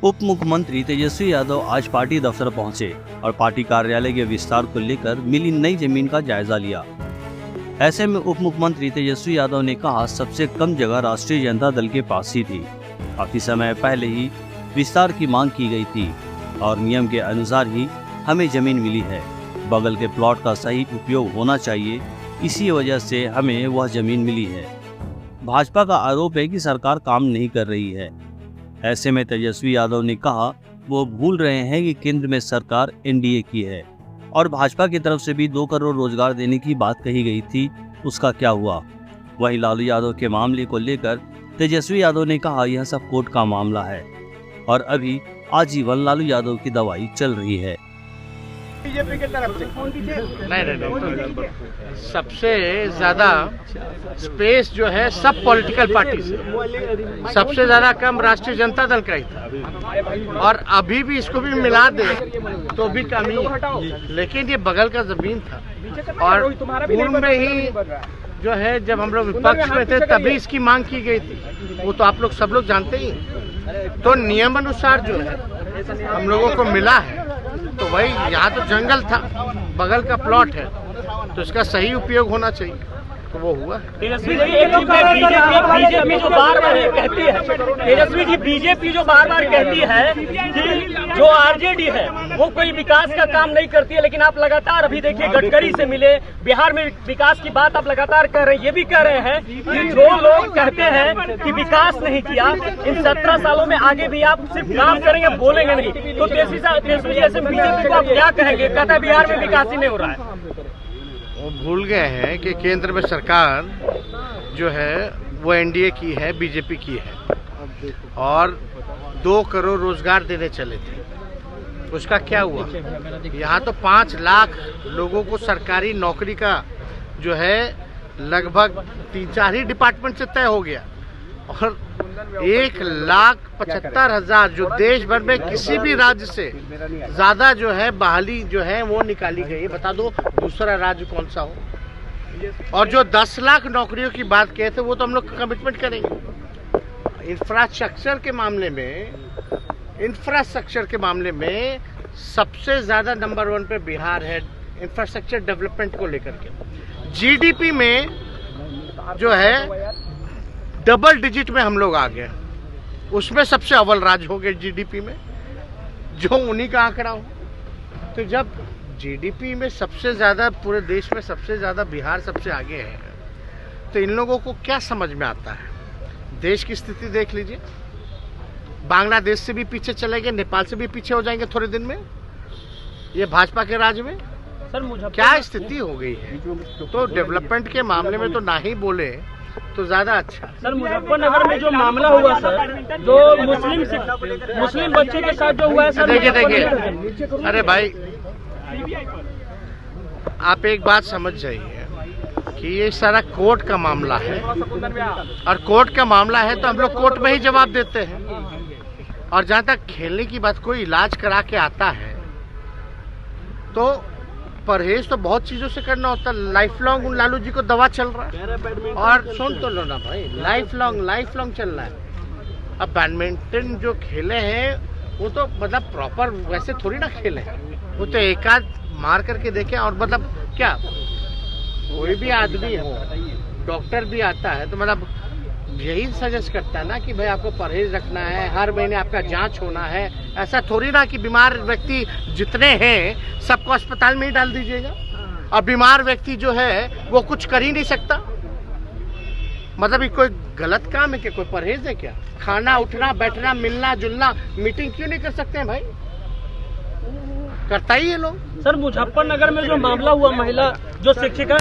उप मुख्यमंत्री तेजस्वी यादव आज पार्टी दफ्तर पहुंचे और पार्टी कार्यालय के विस्तार को लेकर मिली नई जमीन का जायजा लिया। ऐसे में उप मुख्यमंत्री तेजस्वी यादव ने कहा, सबसे कम जगह राष्ट्रीय जनता दल के पास ही थी। काफी समय पहले ही विस्तार की मांग की गई थी और नियम के अनुसार ही हमें जमीन मिली है। बगल के प्लॉट का सही उपयोग होना चाहिए, इसी वजह से हमें वह जमीन मिली है। भाजपा का आरोप है कि सरकार काम नहीं कर रही है। ऐसे में तेजस्वी यादव ने कहा, वो भूल रहे हैं कि केंद्र में सरकार एनडीए की है और भाजपा की तरफ से भी 2 करोड़ रोजगार देने की बात कही गई थी, उसका क्या हुआ। वहीं लालू यादव के मामले को लेकर तेजस्वी यादव ने कहा, यह सब कोर्ट का मामला है और अभी आजीवन लालू यादव की दवाई चल रही है। बीजेपी की तरफ से नहीं, सबसे ज्यादा स्पेस जो है सब पॉलिटिकल पार्टी से, सबसे ज्यादा कम राष्ट्रीय जनता दल का ही था और अभी भी इसको भी मिला दे तो भी कमी है। लेकिन ये बगल का जमीन था और पूर्व में ही जो है जब हम लोग विपक्ष में थे तभी इसकी मांग की गई थी, वो तो आप लोग सब लोग जानते ही। तो नियम अनुसार जो है हम लोगों को मिला है, तो वही यहाँ तो जंगल था, बगल का प्लॉट है, तो इसका सही उपयोग होना चाहिए, तो वो हुआ। तेजस्वी जी जो बार बार कहती है, तेजस्वी जी बीजेपी जो बार बार कहती है कि जो आरजेडी है वो कोई विकास का काम नहीं करती है, लेकिन आप लगातार अभी देखिए गडकरी से मिले, बिहार में विकास की बात आप लगातार कर रहे हैं। ये भी कह रहे हैं कि जो लोग कहते हैं कि विकास नहीं किया, इन 17 सालों में आगे भी आप सिर्फ काम करेंगे, बोलेंगे नहीं। तो तेजस्वी जी ऐसे बीजेपी को आप क्या कहेंगे? कहता है बिहार में विकास ही नहीं हो रहा है। वो भूल गए हैं कि केंद्र में सरकार जो है वो एनडीए की है, बीजेपी की है और 2 करोड़ रोजगार देने चले थे। उसका क्या हुआ? यहाँ तो 5 लाख लोगों को सरकारी नौकरी का जो है लगभग 3-4 ही डिपार्टमेंट से तय हो गया और 1,75,000 जो देश भर में किसी भी राज्य से ज्यादा जो है बहाली जो है वो निकाली गई। बता दो दूसरा राज्य कौन सा हो। और जो 10 लाख नौकरियों की बात किए थे वो तो हम लोग कमिटमेंट करेंगे। इंफ्रास्ट्रक्चर के मामले में सबसे ज्यादा नंबर 1 पे बिहार है इंफ्रास्ट्रक्चर डेवलपमेंट को लेकर के। जीडीपी में जो है डबल डिजिट में हम लोग आ गए, उसमें सबसे अव्वल राज्य हो गए जीडीपी में, जो उन्हीं का आंकड़ा हो। तो जब जीडीपी में सबसे ज्यादा पूरे देश में सबसे ज्यादा बिहार सबसे आगे है, तो इन लोगों को क्या समझ में आता है? देश की स्थिति देख लीजिए, बांग्लादेश से भी पीछे चले गए, नेपाल से भी पीछे हो जाएंगे थोड़े दिन में, ये भाजपा के राज में सर क्या स्थिति हो गई है। तो डेवलपमेंट के मामले में तो ना ही बोले तो ज्यादा अच्छा। सर मुजफ्फरनगर में जो मामला हुआ सर, जो मुस्लिम बच्चे के साथ जो हुआ है सर, देखिए अरे भाई आप एक बात समझ जाइए कि ये सारा कोर्ट का मामला है और कोर्ट का मामला है तो हम लोग कोर्ट में ही जवाब देते हैं। और जहाँ तक खेलने की बात, कोई इलाज करा के आता है तो परहेज तो बहुत चीजों से करना होता है। लाइफ लॉन्ग उन लालू जी को दवा चल रहा है और सुन तो लो ना भाई, लाइफ लॉन्ग चल रहा है। अब बैडमिंटन जो खेले हैं वो तो मतलब प्रॉपर वैसे थोड़ी ना खेले, वो तो एक आध मार करके देखे। और मतलब क्या कोई भी आदमी हो, डॉक्टर भी आता है तो मतलब यही सजेस्ट करता है ना कि भाई आपको परहेज रखना है, हर महीने आपका जांच होना है। ऐसा थोड़ी ना कि बीमार व्यक्ति जितने हैं सबको अस्पताल में ही डाल दीजिएगा और बीमार व्यक्ति जो है वो कुछ कर ही नहीं सकता। मतलब ये कोई गलत काम है क्या? कोई परहेज है क्या? खाना, उठना, बैठना, मिलना जुलना, मीटिंग क्यों नहीं कर सकते हैं भाई? करता ही है लोग। सर मुजफ्फरनगर में जो मामला हुआ, महिला जो शिक्षिका